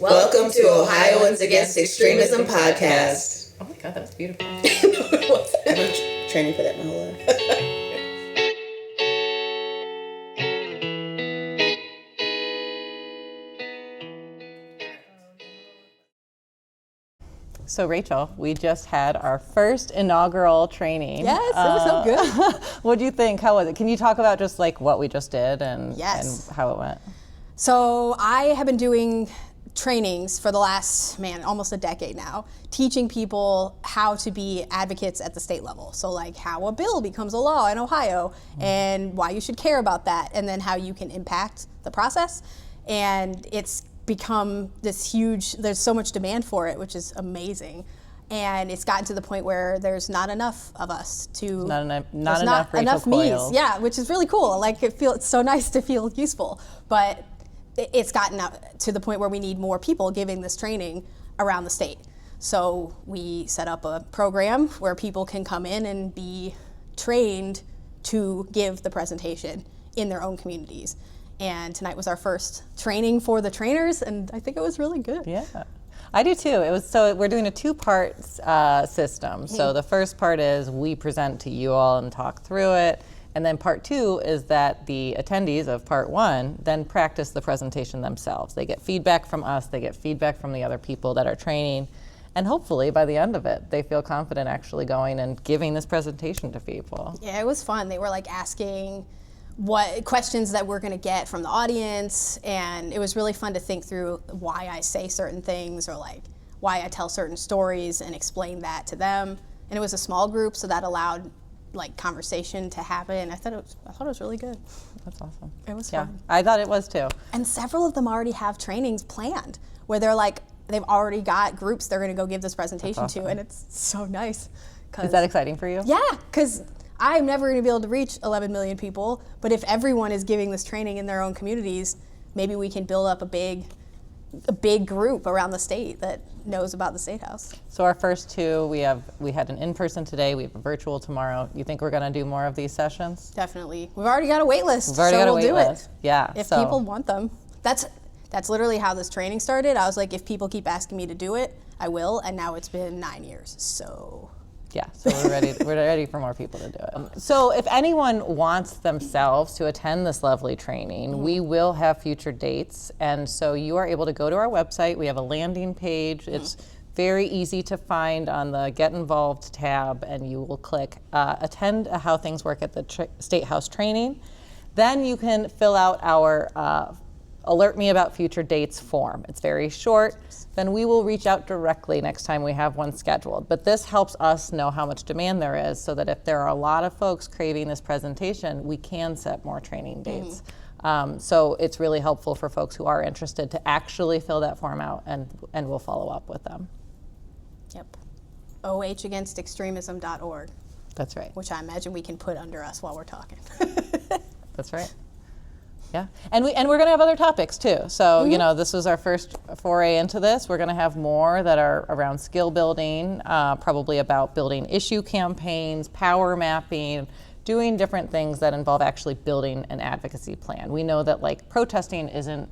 Welcome to Ohioans Against Extremism Podcast. Oh my God, that was beautiful. I've been training for that my whole life. So Rachel, we just had our first inaugural training. Yes, it was so good. What do you think? How was it? Can you talk about just like what we just did and how it went? So I have been doing trainings for the last, almost a decade now, teaching people how to be advocates at the state level. So like how a bill becomes a law in Ohio and why you should care about that, and then how you can impact the process. And it's become this huge, there's so much demand for it, which is amazing. And it's gotten to the point where there's not enough of us to... Not enough me's, yeah, which is really cool. Like it's so nice to feel useful. But it's gotten to the point where we need more people giving this training around the state. So we set up a program where people can come in and be trained to give the presentation in their own communities. And tonight was our first training for the trainers, and I think it was really good. Yeah, I do too. We're doing a two-part system. So the first part is we present to you all and talk through it. And then part two is that the attendees of part one then practice the presentation themselves. They get feedback from us, they get feedback from the other people that are training, and hopefully by the end of it, they feel confident actually going and giving this presentation to people. Yeah, it was fun. They were like asking what questions that we're gonna get from the audience, and it was really fun to think through why I say certain things or like why I tell certain stories and explain that to them. And it was a small group, so that allowed like conversation to happen. I thought it was really good. That's awesome. It was fun. I thought it was too. And several of them already have trainings planned where they're like, they've already got groups they're gonna go give this presentation to, and it's so nice. Is that exciting for you? Yeah, because I'm never gonna be able to reach 11 million people, but if everyone is giving this training in their own communities, maybe we can build up a big group around the state that knows about the State House. So our first two, we had an in-person today, we have a virtual tomorrow. You think we're gonna do more of these sessions? Definitely. We've already got a wait list, we'll do it. Yeah. If people want them. That's literally how this training started. I was like, if people keep asking me to do it, I will, and now it's been 9 years, so. Yeah, so we're ready for more people to do it. So if anyone wants themselves to attend this lovely training, we will have future dates. And so you are able to go to our website. We have a landing page. It's very easy to find on the Get Involved tab, and you will click Attend a How Things Work at the State House Training. Then you can fill out our Alert Me About Future Dates form. It's very short. Then we will reach out directly next time we have one scheduled. But this helps us know how much demand there is, so that if there are a lot of folks craving this presentation, we can set more training dates. So it's really helpful for folks who are interested to actually fill that form out, and we'll follow up with them. Yep. ohagainstextremism.org. That's right. Which I imagine we can put under us while we're talking. That's right. Yeah, and we're going to have other topics too. So this was our first foray into this. We're going to have more that are around skill building, probably about building issue campaigns, power mapping, doing different things that involve actually building an advocacy plan. We know that like protesting isn't,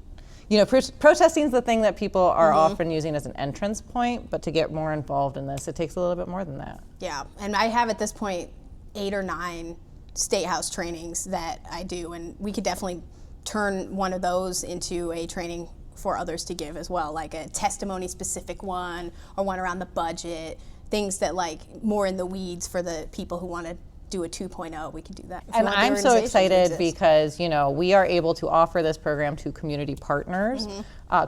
protesting is the thing that people are often using as an entrance point, but to get more involved in this, it takes a little bit more than that. Yeah, and I have at this point 8 or 9 State House trainings that I do, and we could definitely turn one of those into a training for others to give as well, like a testimony specific one or one around the budget, things that like more in the weeds for the people who want to do a 2.0. We could do that. And I'm so excited because we are able to offer this program to community partners.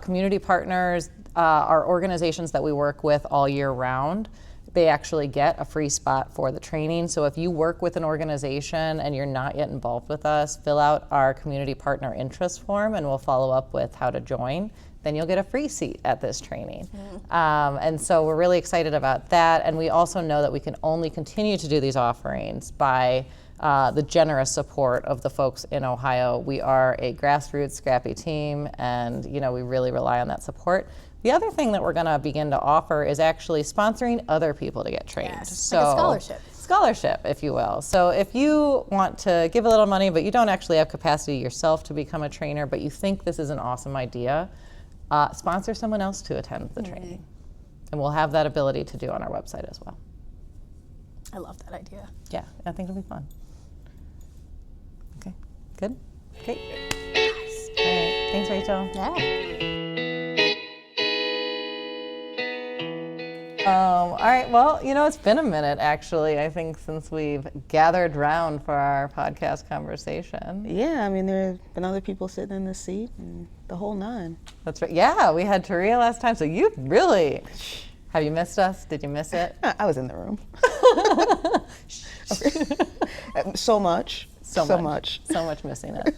Community partners are organizations that we work with all year round. They actually get a free spot for the training. So if you work with an organization and you're not yet involved with us, fill out our community partner interest form and we'll follow up with how to join. Then you'll get a free seat at this training. And so we're really excited about that. And we also know that we can only continue to do these offerings by the generous support of the folks in Ohio. We are a grassroots, scrappy team, and we really rely on that support. The other thing that we're going to begin to offer is actually sponsoring other people to get trained. Yes, so, like a scholarship. Scholarship, if you will. So if you want to give a little money, but you don't actually have capacity yourself to become a trainer, but you think this is an awesome idea, sponsor someone else to attend the training. And we'll have that ability to do on our website as well. I love that idea. Yeah, I think it'll be fun. Okay, good? Okay. Nice. All right, thanks, Rachel. Yeah. All right, well, it's been a minute, actually, I think, since we've gathered round for our podcast conversation. Yeah, I mean, there have been other people sitting in this seat and the whole nine. That's right. Yeah, we had Taria last time, so you really... Have you missed us? Did you miss it? I was in the room. So much. So much missing it.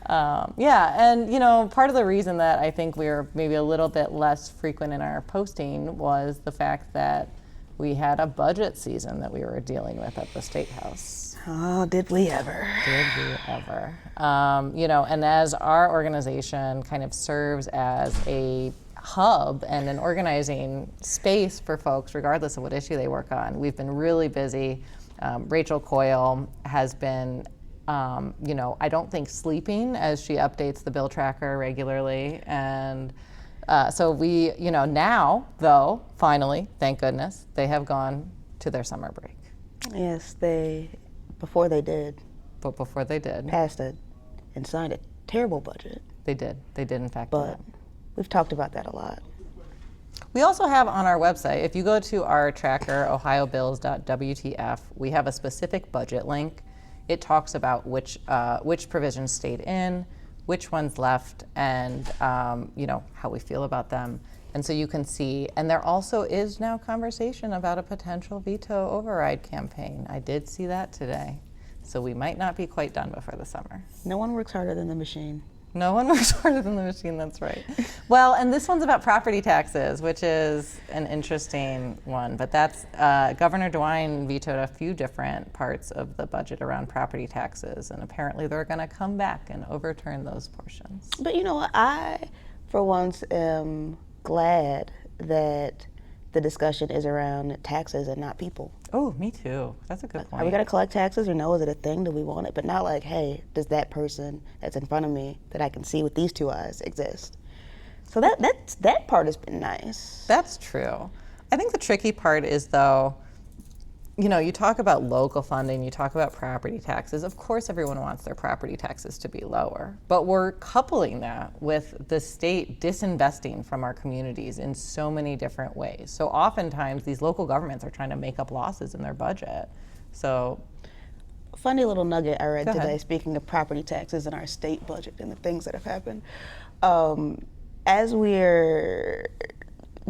Yeah, and part of the reason that I think we were maybe a little bit less frequent in our posting was the fact that we had a budget season that we were dealing with at the State House. Oh, did we ever? Did we ever? And as our organization kind of serves as a hub and an organizing space for folks, regardless of what issue they work on, we've been really busy. Rachel Coyle has been I don't think sleeping as she updates the bill tracker regularly. And so we, now, though, finally, thank goodness, they have gone to their summer break. Yes, before they did. But before they did. Passed it and signed a terrible budget. They did, in fact. But we've talked about that a lot. We also have on our website, if you go to our tracker, ohiobills.wtf, we have a specific budget link. It talks about which provisions stayed in, which ones left, and how we feel about them. And so you can see, and there also is now conversation about a potential veto override campaign. I did see that today. So we might not be quite done before the summer. No one works harder than the machine. No one works harder than the machine, that's right. Well, and this one's about property taxes, which is an interesting one. But that's, Governor DeWine vetoed a few different parts of the budget around property taxes, and apparently they're going to come back and overturn those portions. But I, for once, am glad that the discussion is around taxes and not people. Oh, me too. That's a good point. Are we going to collect taxes, or no? Is it a thing? Do we want it? But not like, hey, does that person that's in front of me that I can see with these two eyes exist? So that part has been nice. That's true. I think the tricky part is, though, you talk about local funding, you talk about property taxes. Of course, everyone wants their property taxes to be lower, but we're coupling that with the state disinvesting from our communities in so many different ways. So oftentimes, these local governments are trying to make up losses in their budget. So, funny little nugget I read Go today, ahead. speaking of property taxes and our state budget and the things that have happened. As we're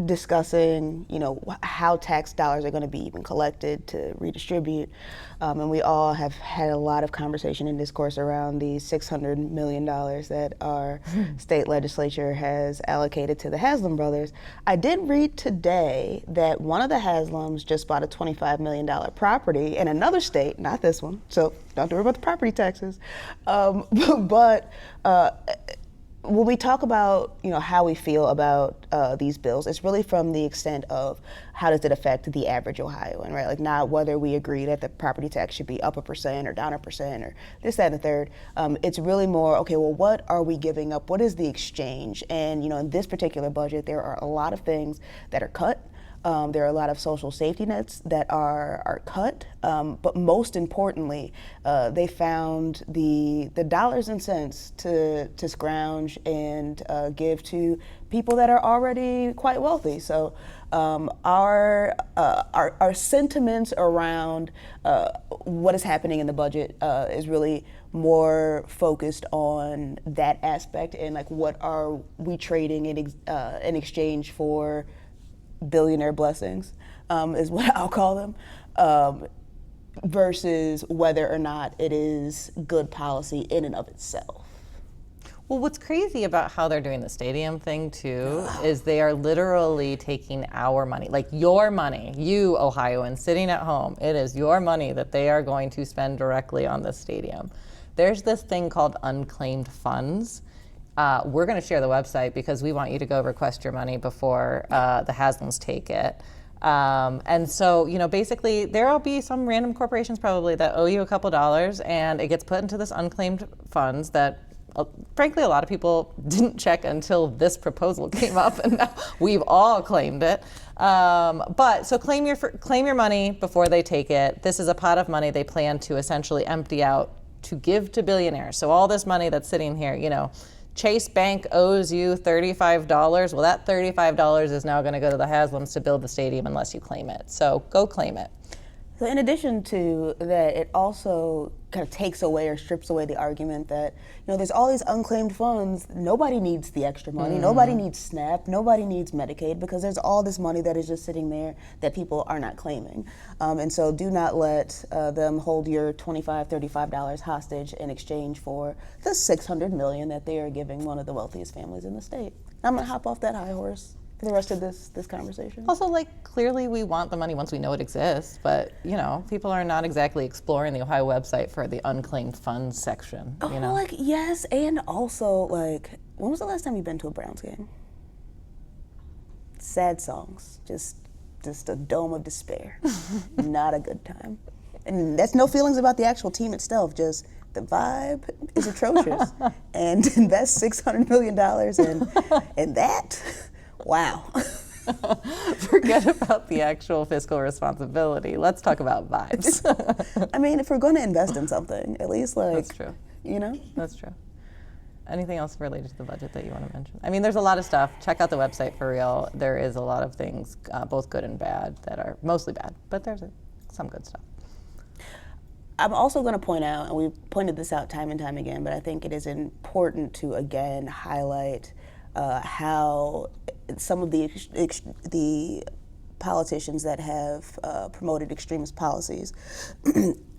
discussing, how tax dollars are going to be even collected to redistribute, and we all have had a lot of conversation and discourse around the $600 million that our state legislature has allocated to the Haslam brothers. I did read today that one of the Haslams just bought a $25 million property in another state, not this one, so don't have to worry about the property taxes, but when we talk about, how we feel about these bills, it's really from the extent of how does it affect the average Ohioan, right? Like, not whether we agree that the property tax should be up 1% or down 1% or this, that, and the third. It's really more, okay, well, what are we giving up? What is the exchange? And, in this particular budget, there are a lot of things that are cut. There are a lot of social safety nets that are cut, but most importantly, they found the dollars and cents to scrounge and give to people that are already quite wealthy. So our sentiments around what is happening in the budget is really more focused on that aspect, and like, what are we trading in exchange for billionaire blessings, is what I'll call them, versus whether or not it is good policy in and of itself. Well, what's crazy about how they're doing the stadium thing too is they are literally taking our money, like your money, you Ohioans sitting at home, it is your money that they are going to spend directly on the stadium. There's this thing called unclaimed funds. We're going to share the website because we want you to go request your money before the Haslams take it. And so, basically there'll be some random corporations probably that owe you a couple dollars, and it gets put into this unclaimed funds that frankly, a lot of people didn't check until this proposal came up, and now we've all claimed it. But so claim your money before they take it. This is a pot of money they plan to essentially empty out to give to billionaires. So all this money that's sitting here, Chase Bank owes you $35. Well, that $35 is now going to go to the Haslams to build the stadium unless you claim it. So go claim it. So in addition to that, it also kind of takes away or strips away the argument that, there's all these unclaimed funds. Nobody needs the extra money. Nobody needs SNAP. Nobody needs Medicaid, because there's all this money that is just sitting there that people are not claiming. And so do not let them hold your $25, $35 hostage in exchange for the $600 million that they are giving one of the wealthiest families in the state. I'm going to hop off that high horse for the rest of this conversation. Also, clearly we want the money once we know it exists, but, people are not exactly exploring the Ohio website for the unclaimed funds section, Yes, and also, when was the last time you've been to a Browns game? Sad songs, just a dome of despair. Not a good time. And that's no feelings about the actual team itself, just the vibe is atrocious. And invest $600 million in that? Wow. Forget about the actual fiscal responsibility. Let's talk about vibes. I mean, if we're going to invest in something, at least That's true. That's true. Anything else related to the budget that you want to mention? I mean, there's a lot of stuff. Check out the website for real. There is a lot of things, both good and bad, that are mostly bad, but there's some good stuff. I'm also going to point out, and we've pointed this out time and time again, but I think it is important to again highlight how some of the politicians that have promoted extremist policies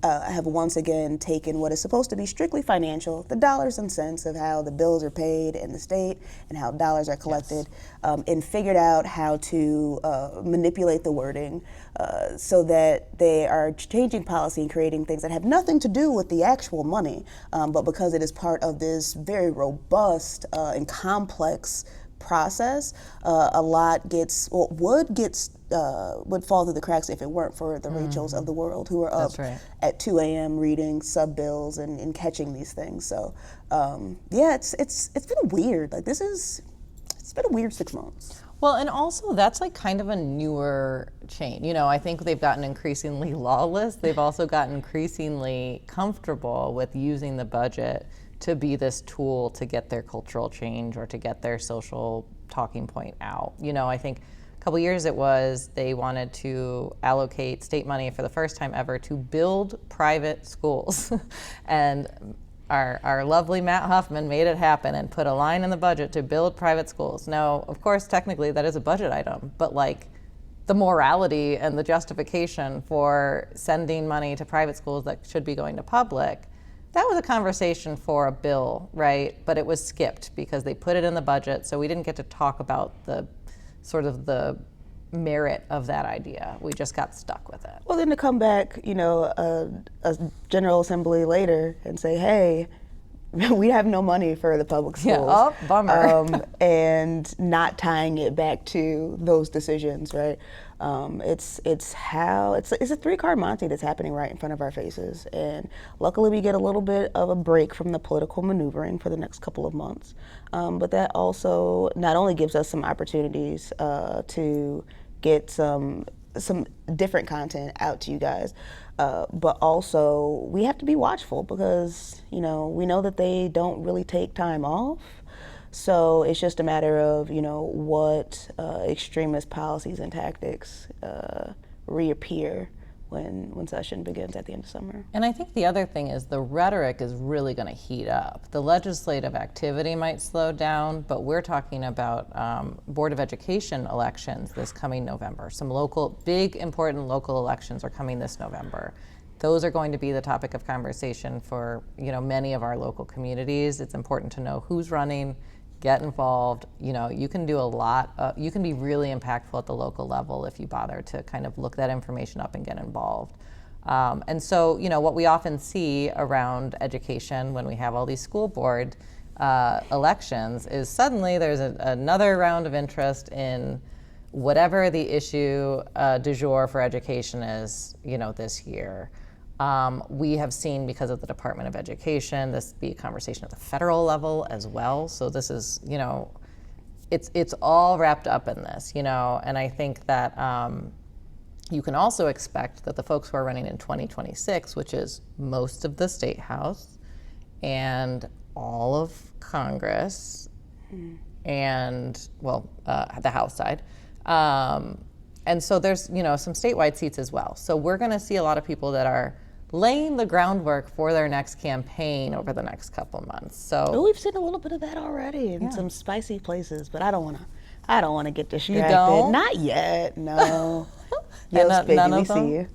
have once again taken what is supposed to be strictly financial, the dollars and cents of how the bills are paid in the state and how dollars are collected, and figured out how to manipulate the wording so that they are changing policy and creating things that have nothing to do with the actual money, but because it is part of this very robust and complex process, a lot would fall through the cracks if it weren't for the Rachels of the world who are up at 2 a.m. reading sub bills and catching these things. So it's been weird. It's been a weird 6 months. Well, and also that's kind of a newer chain. I think they've gotten increasingly lawless. They've also gotten increasingly comfortable with using the budget to be this tool to get their cultural change or to get their social talking point out. I think a couple years they wanted to allocate state money for the first time ever to build private schools. And our lovely Matt Huffman made it happen and put a line in the budget to build private schools. Now, of course, technically that is a budget item, but the morality and the justification for sending money to private schools that should be going to public, that was a conversation for a bill, right? But it was skipped because they put it in the budget, so we didn't get to talk about the sort of the merit of that idea. We just got stuck with it. Well, then to come back, a General Assembly later and say, hey, we have no money for the public schools. Yeah, bummer. And not tying it back to those decisions, right? It's a three-card Monte that's happening right in front of our faces. And luckily we get a little bit of a break from the political maneuvering for the next couple of months. But that also not only gives us some opportunities to get some different content out to you guys, but also we have to be watchful because, we know that they don't really take time off. So it's just a matter of, what extremist policies and tactics reappear when session begins at the end of summer. And I think the other thing is the rhetoric is really going to heat up. The legislative activity might slow down, but we're talking about Board of Education elections this coming November. Some big important local elections are coming this November. Those are going to be the topic of conversation for many of our local communities. It's important to know who's running, get involved. You can do a lot. You can be really impactful at the local level if you bother to kind of look that information up and get involved. And so, what we often see around education when we have all these school board elections is suddenly there's another round of interest in whatever the issue du jour for education is, this year. We have seen, because of the Department of Education, this be a conversation at the federal level as well. So this is, it's all wrapped up in this, and I think that you can also expect that the folks who are running in 2026, which is most of the state house and all of Congress and, the House side, and so there's, some statewide seats as well. So we're going to see a lot of people that are laying the groundwork for their next campaign over the next couple months. So we've seen a little bit of that already in some spicy places, but I don't want to get distracted. You don't? Not yet, no. And Yes, baby, none we of them? see you.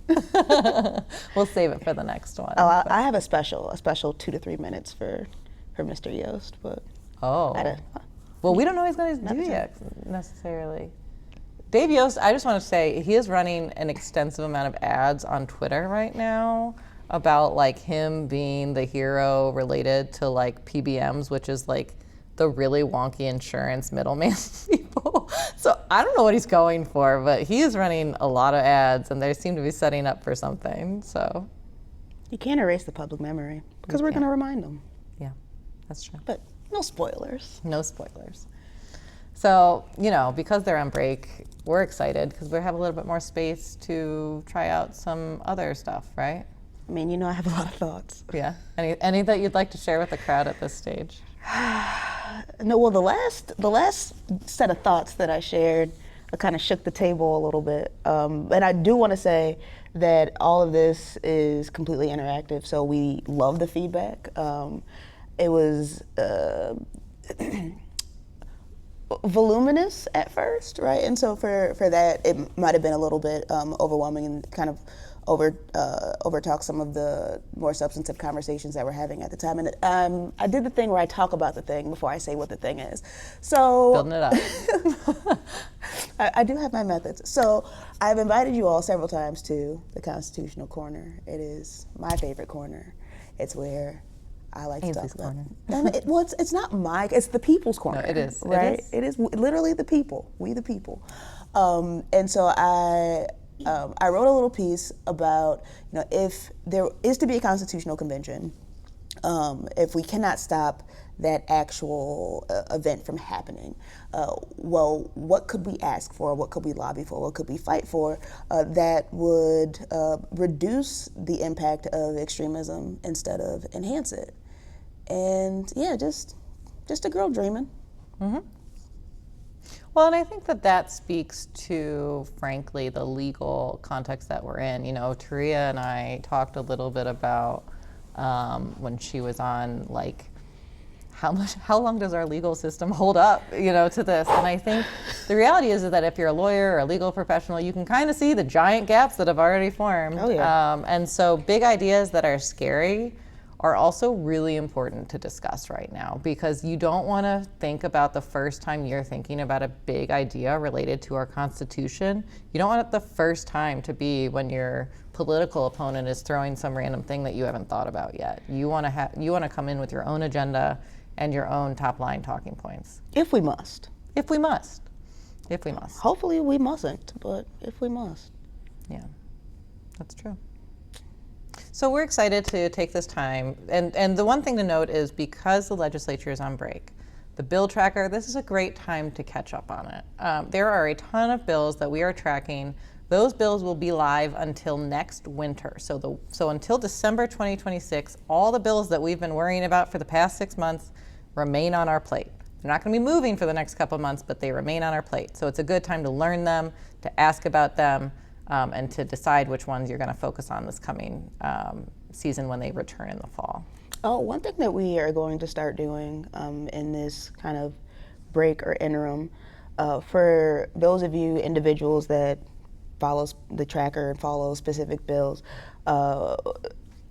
we'll save it for the next one. Oh, I have a special 2 to 3 minutes for Mr. Yost, but Well, we don't know what he's going to do yet, necessarily. Dave Yost, I just want to say, he is running an extensive amount of ads on Twitter right now about like him being the hero related to like PBMs, which is like the really wonky insurance middleman people. So I don't know what he's going for, but he is running a lot of ads and they seem to be setting up for something. So you can't erase the public memory because we're going to remind them. Yeah, that's true. But no spoilers. No spoilers. So, because they're on break, we're excited because we have a little bit more space to try out some other stuff, right? I mean, I have a lot of thoughts. Yeah. Any that you'd like to share with the crowd at this stage? No, well, the last set of thoughts that I shared kind of shook the table a little bit. And I do want to say that all of this is completely interactive, so we love the feedback. It was voluminous at first, right? And so for that, it might have been a little bit overwhelming and kind of overtalk some of the more substantive conversations that we're having at the time. And I did the thing where I talk about the thing before I say what the thing is. So building it up. I do have my methods. So I've invited you all several times to the Constitutional Corner. It is my favorite corner. It's where I like to talk about. It's not it's the people's corner. No, it is. Right? It is literally the people. We the people. And so I wrote a little piece about, if there is to be a constitutional convention, if we cannot stop that actual event from happening, what could we ask for? What could we lobby for? What could we fight for that would reduce the impact of extremism instead of enhance it? And yeah, just a girl dreaming. Mm-hmm. Well, and I think that speaks to, frankly, the legal context that we're in. Taria and I talked a little bit about when she was on, like, how long does our legal system hold up, to this? And I think the reality is that if you're a lawyer or a legal professional, you can kind of see the giant gaps that have already formed. Oh, yeah. And so big ideas that are scary are also really important to discuss right now, because you don't want to think about the first time you're thinking about a big idea related to our Constitution. You don't want it the first time to be when your political opponent is throwing some random thing that you haven't thought about yet. You want to come in with your own agenda and your own top line talking points. If we must. If we must. Hopefully we mustn't, but if we must. Yeah, that's true. So we're excited to take this time. And the one thing to note is, because the legislature is on break, the bill tracker, this is a great time to catch up on it. There are a ton of bills that we are tracking. Those bills will be live until next winter. So until December 2026, all the bills that we've been worrying about for the past 6 months remain on our plate. They're not going to be moving for the next couple of months, but they remain on our plate. So it's a good time to learn them, to ask about them, and to decide which ones you're going to focus on this coming season when they return in the fall. Oh, one thing that we are going to start doing in this kind of break or interim, for those of you individuals that follows the tracker and follow specific bills,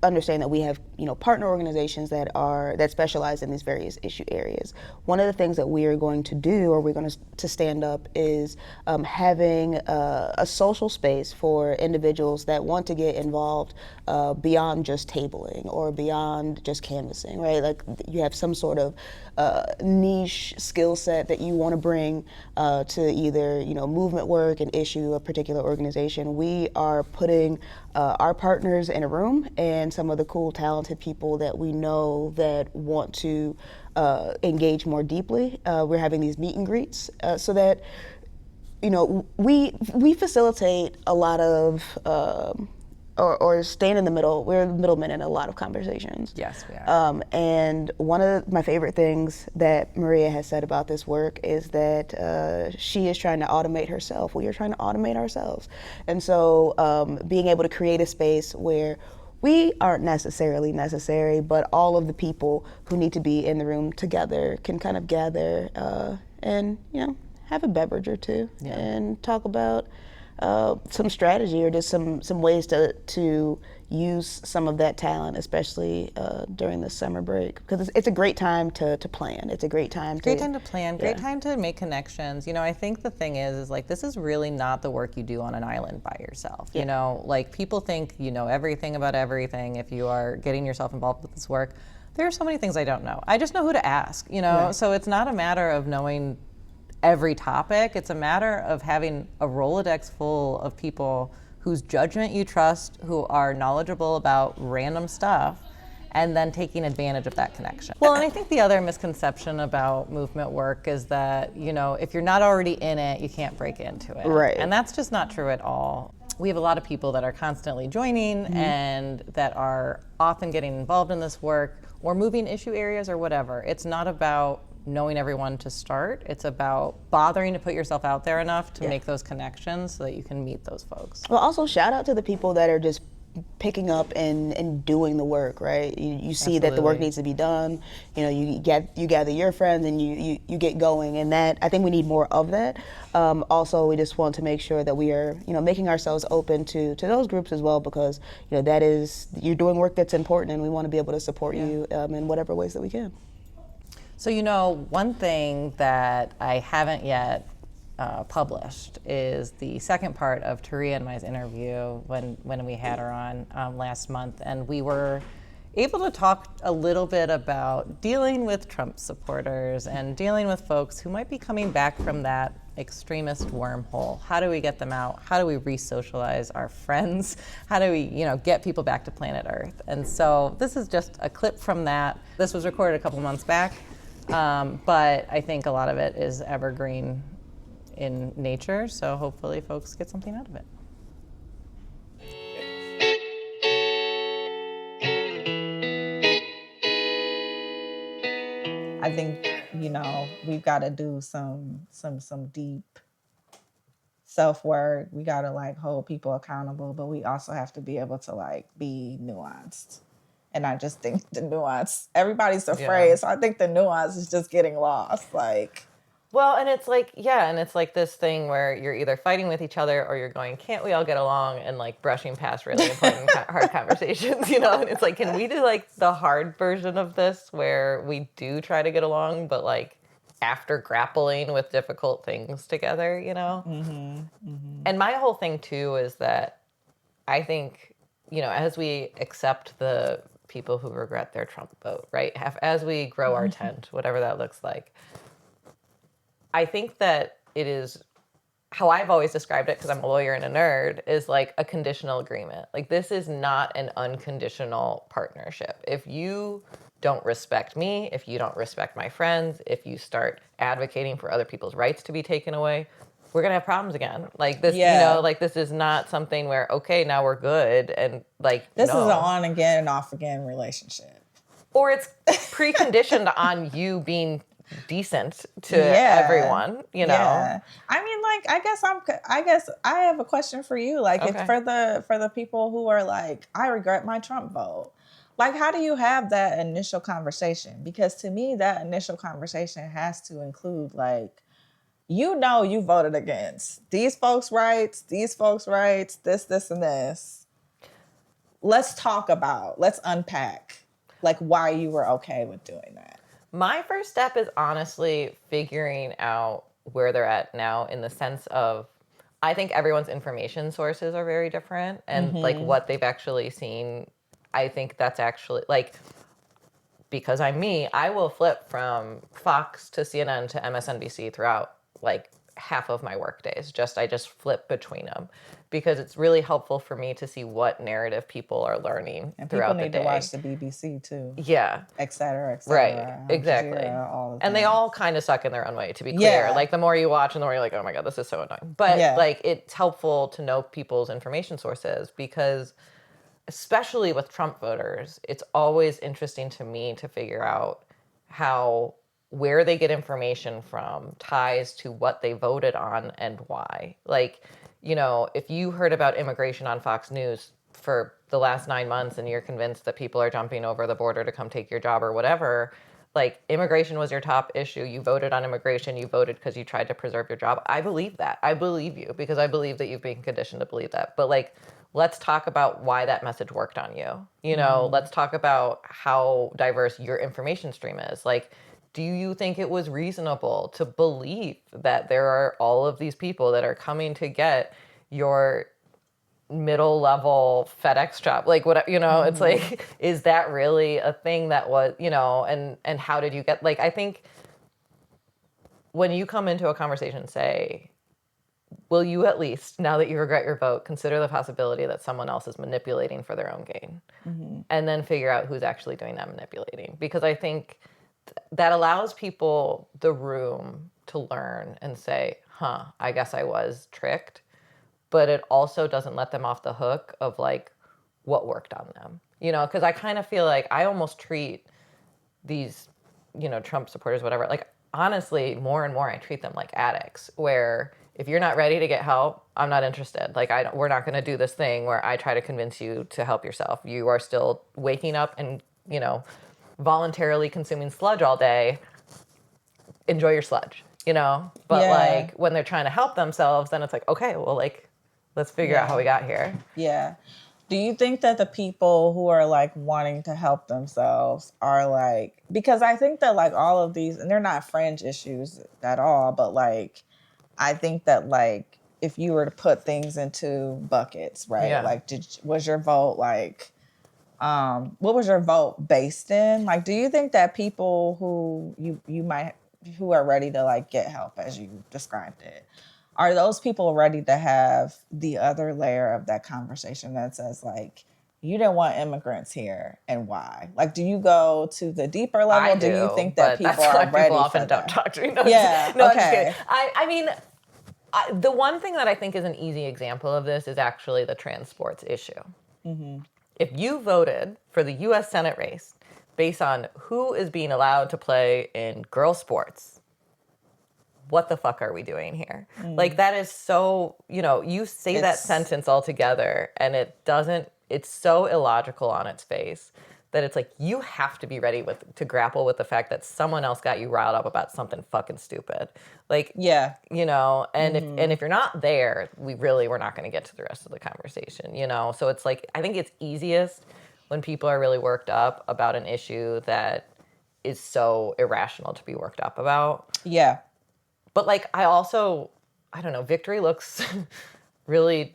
understand that we have partner organizations that specialize in these various issue areas. One of the things that we are going to do, or we're going to stand up, is having a social space for individuals that want to get involved beyond just tabling or beyond just canvassing, right? Like, you have some sort of niche skill set that you want to bring to either movement work, an issue, a particular organization, we are putting our partners in a room and some of the cool, talented people that we know that want to engage more deeply. We're having these meet and greets so that we facilitate a lot of or stand in the middle. We're middlemen in a lot of conversations. Yes, we are. And one of my favorite things that Maria has said about this work is that she is trying to automate herself. We are trying to automate ourselves. And so being able to create a space where we aren't necessarily necessary, but all of the people who need to be in the room together can kind of gather and, have a beverage or two and talk about some strategy or just some ways to use some of that talent, especially during the summer break, because it's a great time to plan. It's a great time Great time to plan, great time to make connections. I think the thing is like, this is really not the work you do on an island by yourself. Like people think you know everything about everything if you are getting yourself involved with this work. There are so many things I don't know. I just know who to ask, So it's not a matter of knowing every topic. It's a matter of having a Rolodex full of people whose judgment you trust, who are knowledgeable about random stuff, and then taking advantage of that connection. Well, and I think the other misconception about movement work is that, if you're not already in it, you can't break into it. Right. And that's just not true at all. We have a lot of people that are constantly joining and that are often getting involved in this work or moving issue areas or whatever. It's not about knowing everyone to start. It's about bothering to put yourself out there enough to make those connections so that you can meet those folks. Well, also shout out to the people that are just picking up and doing the work, right? You see that the work needs to be done. You gather your friends and you get going, and that I think we need more of that. Also, we just want to make sure that we are making ourselves open to those groups as well, because that is, you're doing work that's important, and we want to be able to support you in whatever ways that we can. So one thing that I haven't yet published is the second part of Taria and my interview when we had her on last month, and we were able to talk a little bit about dealing with Trump supporters and dealing with folks who might be coming back from that extremist wormhole. How do we get them out? How do we re-socialize our friends? How do we, get people back to planet Earth? And so this is just a clip from that. This was recorded a couple months back. But I think a lot of it is evergreen in nature, so hopefully folks get something out of it. I think, we've got to do some deep self-work. We got to hold people accountable, but we also have to be able to be nuanced. And I just think the nuance, everybody's afraid. So I think the nuance is just getting lost. Well, and it's like this thing where you're either fighting with each other or you're going, can't we all get along, and brushing past really important hard conversations, And it's like, can we do the hard version of this where we do try to get along, but after grappling with difficult things together, And my whole thing too is that I think, as we accept the people who regret their Trump vote, right? As we grow our tent, whatever that looks like, I think that it is how I've always described it, because I'm a lawyer and a nerd, is a conditional agreement. This is not an unconditional partnership. If you don't respect me, if you don't respect my friends, if you start advocating for other people's rights to be taken away, we're going to have problems again. This is not something where, okay, now we're good. And this is an on again and off again relationship. Or it's preconditioned on you being decent to everyone, Yeah. I mean, I guess I have a question for you. If for the people who are I regret my Trump vote, how do you have that initial conversation? Because to me, that initial conversation has to include you voted against these folks' rights, this, and this. Let's unpack why you were okay with doing that. My first step is honestly figuring out where they're at now, in the sense of, I think everyone's information sources are very different, and what they've actually seen. I think that's actually because I'm me, I will flip from Fox to CNN to MSNBC throughout like half of my work days. I just flip between them because it's really helpful for me to see what narrative people are learning And throughout people need the day. to watch the BBC too. Yeah. Et cetera, Right. Al Exactly. Jazeera, all of and them. they all kind of suck in their own way, to be clear. Yeah. Like the more you watch and the more you're like, oh my God, this is so annoying. But like it's helpful to know people's information sources because especially with Trump voters, it's always interesting to me to figure out how where they get information from ties to what they voted on and why. Like, you know, if you heard about immigration on Fox News for the last 9 months and you're convinced that people are jumping over the border to come take your job or whatever, like immigration was your top issue. You voted on immigration. You voted because you tried to preserve your job. I believe that. I believe you because I believe that you've been conditioned to believe that. But like, let's talk about why that message worked on you. You know, let's talk about how diverse your information stream is. Like, do you think it was reasonable to believe that there are all of these people that are coming to get your middle level FedEx job? Like, what, you know, it's like, is that really a thing that was, you know, and how did you get, like, I think when you come into a conversation, say, will you at least, now that you regret your vote, consider the possibility that someone else is manipulating for their own gain? And then figure out who's actually doing that manipulating. Because I think that allows people the room to learn and say, I guess I was tricked. But it also doesn't let them off the hook of like what worked on them. You know, because I kind of feel like I almost treat these, you know, Trump supporters, whatever, like honestly, more and more I treat them like addicts where if you're not ready to get help, I'm not interested. Like we're not going to do this thing where I try to convince you to help yourself. You are still waking up and, you know, voluntarily consuming sludge all day. Enjoy your sludge, you know? But like when they're trying to help themselves, then it's like, okay, well, like, let's figure out how we got here. Yeah. Do you think that the people who are like wanting to help themselves are like, because I think that like all of these, and they're not fringe issues at all, but like, I think that like, if you were to put things into buckets, right? Yeah. Like, was your vote like, what was your vote based in? Like, do you think that people who are ready to like get help, as you described it, are those people ready to have the other layer of that conversation that says like, you didn't want immigrants here and why? Like, do you go to the deeper level? I do you think but that people that's are why ready people often for don't that? talk to me? No, Yeah. no, okay. I'm just kidding. I mean, the one thing that I think is an easy example of this is actually the trans sports issue. If you voted for the U.S. Senate race based on who is being allowed to play in girls' sports, what the fuck are we doing here? Like, that is so, you know, you say that sentence altogether and it's so illogical on its face that it's like, you have to be ready to grapple with the fact that someone else got you riled up about something fucking stupid. Like, you know, and if you're not there, we're not going to get to the rest of the conversation, you know? So it's like, I think it's easiest when people are really worked up about an issue that is so irrational to be worked up about. Yeah. But like, I don't know, victory looks really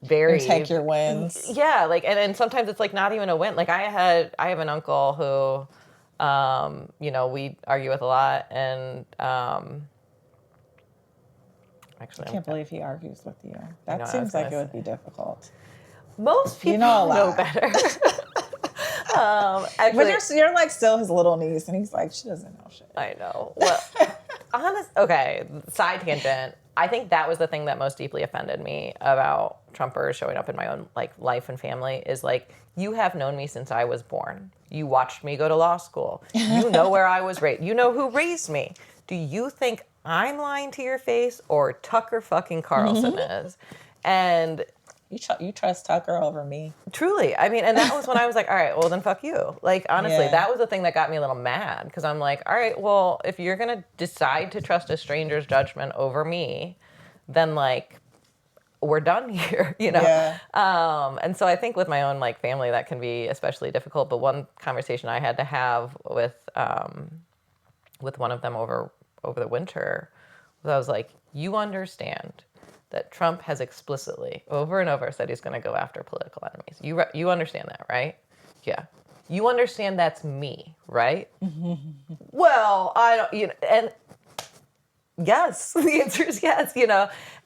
very... And take your wins. Yeah, like, and sometimes it's like not even a win. Like I have an uncle who, you know, we argue with a lot and, actually, I can't believe he argues with you. That seems like it would be difficult. Most people know better. Actually, but you're like still his little niece, and he's like, she doesn't know shit. I know. Well, okay, side tangent. I think that was the thing that most deeply offended me about Trumpers showing up in my own like life and family is like, you have known me since I was born. You watched me go to law school. You know where I was raised. You know who raised me. Do you think I'm lying to your face or Tucker fucking Carlson is? And you trust Tucker over me. Truly. I mean, and that was when I was like, all right, well then fuck you. Like, honestly, that was the thing that got me a little mad because I'm like, all right, well, if you're going to decide to trust a stranger's judgment over me, then like, we're done here, you know? Yeah. And so I think with my own like family, that can be especially difficult. But one conversation I had to have with one of them over the winter was I was like, you understand that Trump has explicitly over and over said he's going to go after political enemies. You understand that, right? Yeah. you understand that's me, right? Well, I don't, and yes, the answer is yes,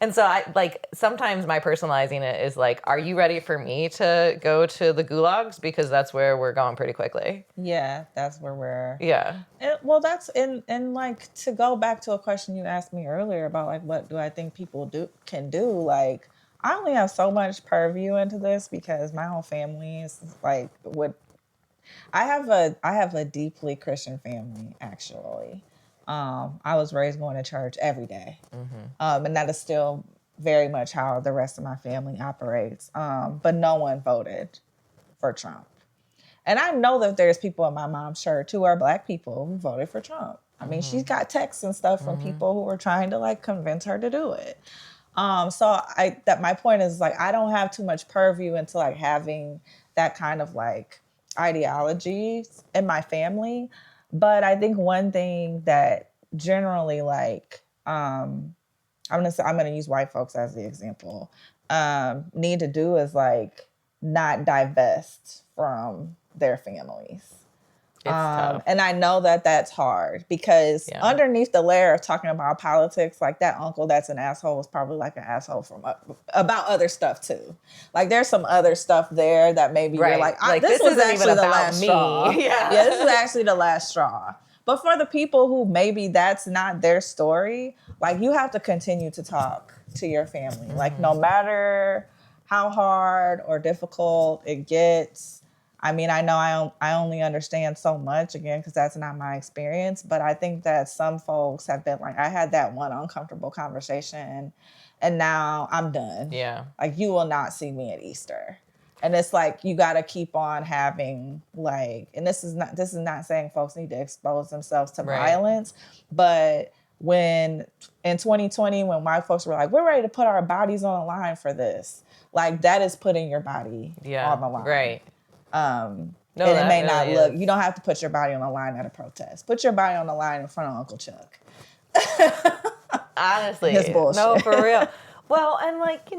And so I like sometimes my personalizing it is like, are you ready for me to go to the gulags? Because that's where we're going pretty quickly. Yeah, that's where we're. Yeah. Well, that's and like to go back to a question you asked me earlier about like what do I think people can do? Like I only have so much purview into this because my whole family is like I have a deeply Christian family actually. I was raised going to church every day. And that is still very much how the rest of my family operates. But no one voted for Trump. And I know that there's people in my mom's church who are Black people who voted for Trump. I mean, she's got texts and stuff from people who were trying to like convince her to do it. So my point is like, I don't have too much purview into like having that kind of like ideologies in my family. But I think one thing that generally like, I'm gonna use white folks as the example, need to do is like not divest from their families. It's tough. And I know that that's hard because underneath the layer of talking about politics, like that uncle that's an asshole is probably like an asshole from about other stuff too. Like there's some other stuff there that maybe you're like this was actually the last straw. Yeah, this is actually the last straw. But for the people who maybe that's not their story, like you have to continue to talk to your family. Like no matter how hard or difficult it gets. I mean, I know I only understand so much, again, because that's not my experience. But I think that some folks have been like, I had that one uncomfortable conversation and now I'm done. Yeah. Like, you will not see me at Easter. And it's like, you got to keep on having like, and this is not saying folks need to expose themselves to violence, but when in 2020, when white folks were like, we're ready to put our bodies on the line for this, like that is putting your body on the line. Right. And it may not look, you don't have to put your body on the line at a protest. Put your body on the line in front of Uncle Chuck. Honestly. It's bullshit. No, for real. Well, and like,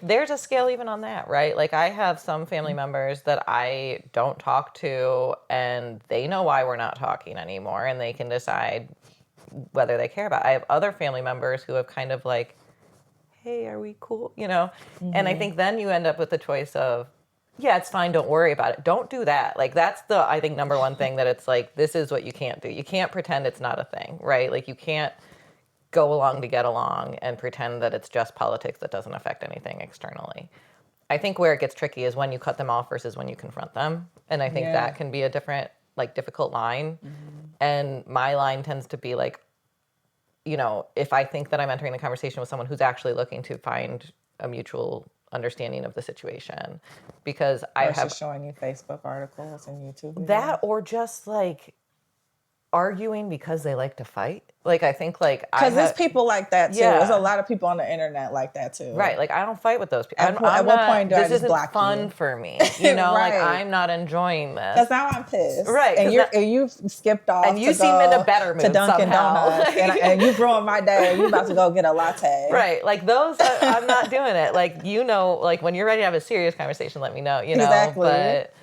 there's a scale even on that, right? Like I have some family members that I don't talk to and they know why we're not talking anymore and they can decide whether they care about it. I have other family members who have kind of like, hey, are we cool? And I think then you end up with the choice of, yeah, it's fine. Don't worry about it. Don't do that. Like that's I think, number one thing that it's like, this is what you can't do. You can't pretend it's not a thing, right? Like you can't go along to get along and pretend that it's just politics that doesn't affect anything externally. I think where it gets tricky is when you cut them off versus when you confront them. And I think that can be a different, like difficult line. And my line tends to be like, if I think that I'm entering the conversation with someone who's actually looking to find a mutual understanding of the situation, because I have showing you Facebook articles and YouTube videos. That or just like arguing because they like to fight. Like I think like because there's people like that too. There's a lot of people on the internet like that too. Right. Like I don't fight with those people. At what point do I just block you? This isn't fun for me. Like I'm not enjoying this. Because now I'm pissed. Right. And you've skipped off and you seem in a better mood to Dunkin' somehow. Donuts and you've ruined my day and you about to go get a latte. Right. Like those, I'm not doing it. Like, like when you're ready to have a serious conversation, let me know, Exactly. But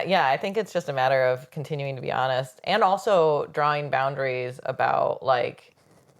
yeah, I think it's just a matter of continuing to be honest and also drawing boundaries about like,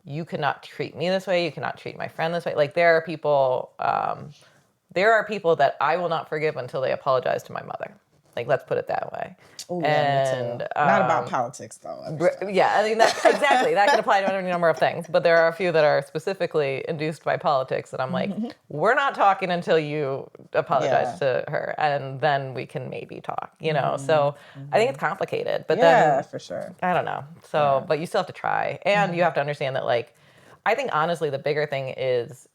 you cannot treat me this way. You cannot treat my friend this way. Like there are people that I will not forgive until they apologize to my mother. Like, let's put it that way. Ooh, yeah, me too. Not about politics, though. Yeah, I mean, exactly. That can apply to any number of things. But there are a few that are specifically induced by politics that I'm like, we're not talking until you apologize to her. And then we can maybe talk, So I think it's complicated. But then, for sure. I don't know. So, but you still have to try. And you have to understand that, like, I think, honestly, the bigger thing is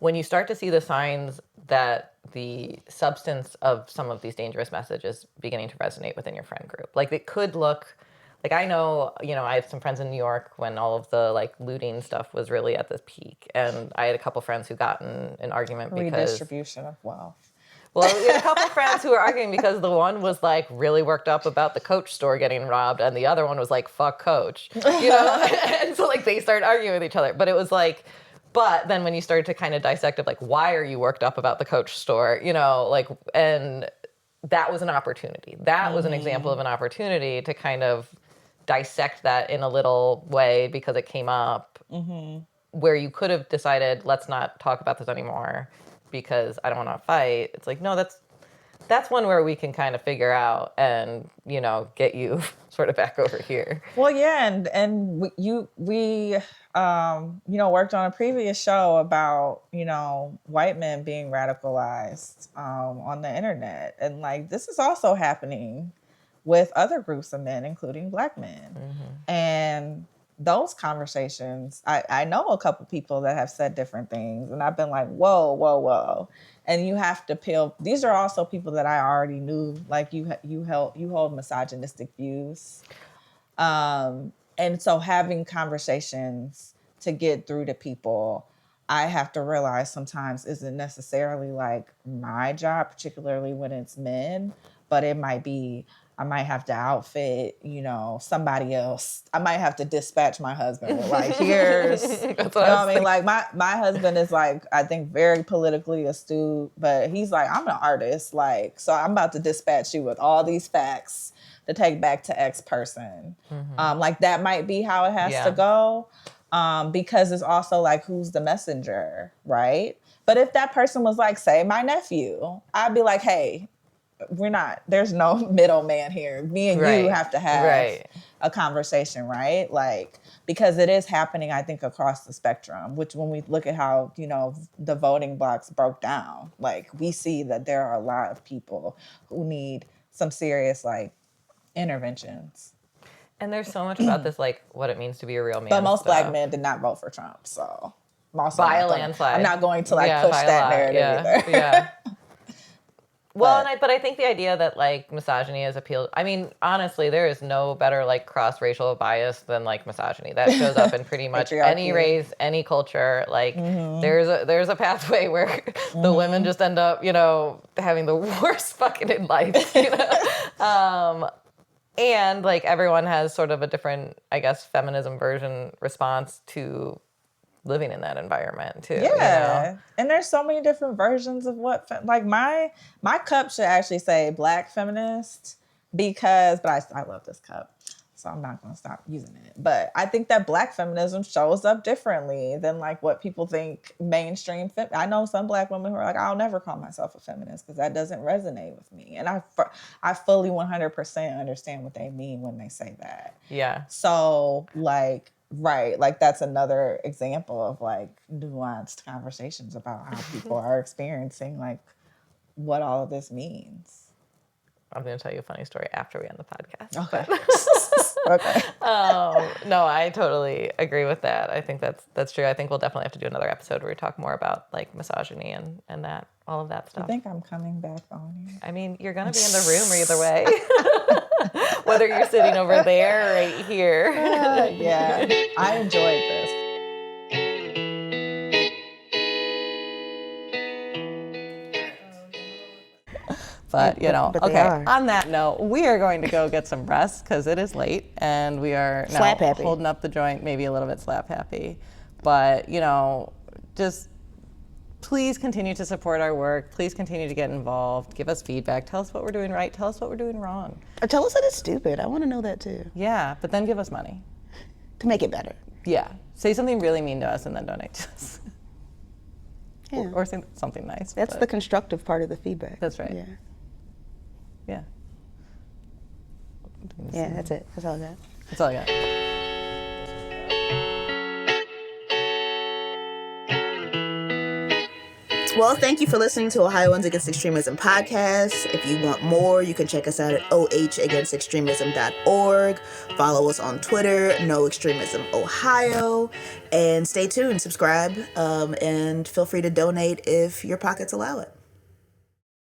when you start to see the signs that the substance of some of these dangerous messages beginning to resonate within your friend group. Like it could look, like I know, I have some friends in New York when all of the like looting stuff was really at the peak. And I had a couple friends who got in an argument because... Redistribution of wealth. Well, we had a couple friends who were arguing because the one was like really worked up about the Coach store getting robbed and the other one was like, fuck Coach, And so like they started arguing with each other. But it was like... But then when you started to kind of dissect it, like, why are you worked up about the Coach store? And that was an opportunity. That was an example of an opportunity to kind of dissect that in a little way because it came up where you could have decided, let's not talk about this anymore because I don't want to fight. It's like, no, that's one where we can kind of figure out and, you know, get you sort of back over here. Well, yeah, and we you know, worked on a previous show about, you know, white men being radicalized on the internet. And like, this is also happening with other groups of men, including Black men. And those conversations, I know a couple people that have said different things, and I've been like, whoa, whoa, whoa. And you have to peel. These are also people that I already knew. Like you hold misogynistic views, and so having conversations to get through to people, I have to realize sometimes isn't necessarily like my job, particularly when it's men, but it might be. I might have to outfit, you know, somebody else. I might have to dispatch my husband with like, here's, you know what I mean? Like my husband is like, I think very politically astute, but he's like, I'm an artist. Like, so I'm about to dispatch you with all these facts to take back to X person. Like that might be how it has to go. Because it's also like, who's the messenger, right? But if that person was like, say my nephew, I'd be like, hey, there's no middleman here. Me and you have to have a conversation, right? Like, because it is happening, I think, across the spectrum, which when we look at how, you know, the voting blocks broke down, like we see that there are a lot of people who need some serious like interventions. And there's so much about this, like what it means to be a real man. But most Black men did not vote for Trump, so by a landslide. I'm not going to like push that narrative either. Yeah. Well, but I think the idea that like misogyny is appealed. I mean, honestly, there is no better like cross-racial bias than like misogyny. That shows up in pretty much any race, any culture. Like there's a pathway where the women just end up, you know, having the worst fucking in life. You know? And like everyone has sort of a different, I guess, feminism version response to living in that environment too. Yeah. You know? And there's so many different versions of what, like my cup should actually say Black feminist but I love this cup. So I'm not going to stop using it. But I think that Black feminism shows up differently than like what people think mainstream. I know some Black women who are like, I'll never call myself a feminist because that doesn't resonate with me. And I fully 100% understand what they mean when they say that. Yeah. So like, right, like that's another example of like nuanced conversations about how people are experiencing like what all of this means. I'm going to tell you a funny story after we end the podcast. Okay. Okay. No, I totally agree with that. I think that's true. I think we'll definitely have to do another episode where we talk more about like misogyny and that, all of that stuff. I think I'm coming back on you. I mean, you're going to be in the room either way. Whether you're sitting over there or right here. Yeah, I enjoyed this. But, you know, but okay, are. on that note, we are going to go get some rest because it is late and we are now Slap happy. holding up the joint, maybe a little bit slap happy. But, you know, just please continue to support our work. Please continue to get involved. Give us feedback. Tell us what we're doing right. Tell us what we're doing wrong. Or tell us that it's stupid. I want to know that too. Yeah, but then give us money. To make it better. Yeah. Say something really mean to us and then donate to us. Yeah. Or say something nice. That's the constructive part of the feedback. That's right. Yeah. Yeah. Yeah, that's it. That's all I got. That's all I got. Well, thank you for listening to Ohioans Against Extremism podcast. If you want more, you can check us out at ohagainstextremism.org. Follow us on Twitter, No Extremism Ohio. And stay tuned, subscribe, and feel free to donate if your pockets allow it.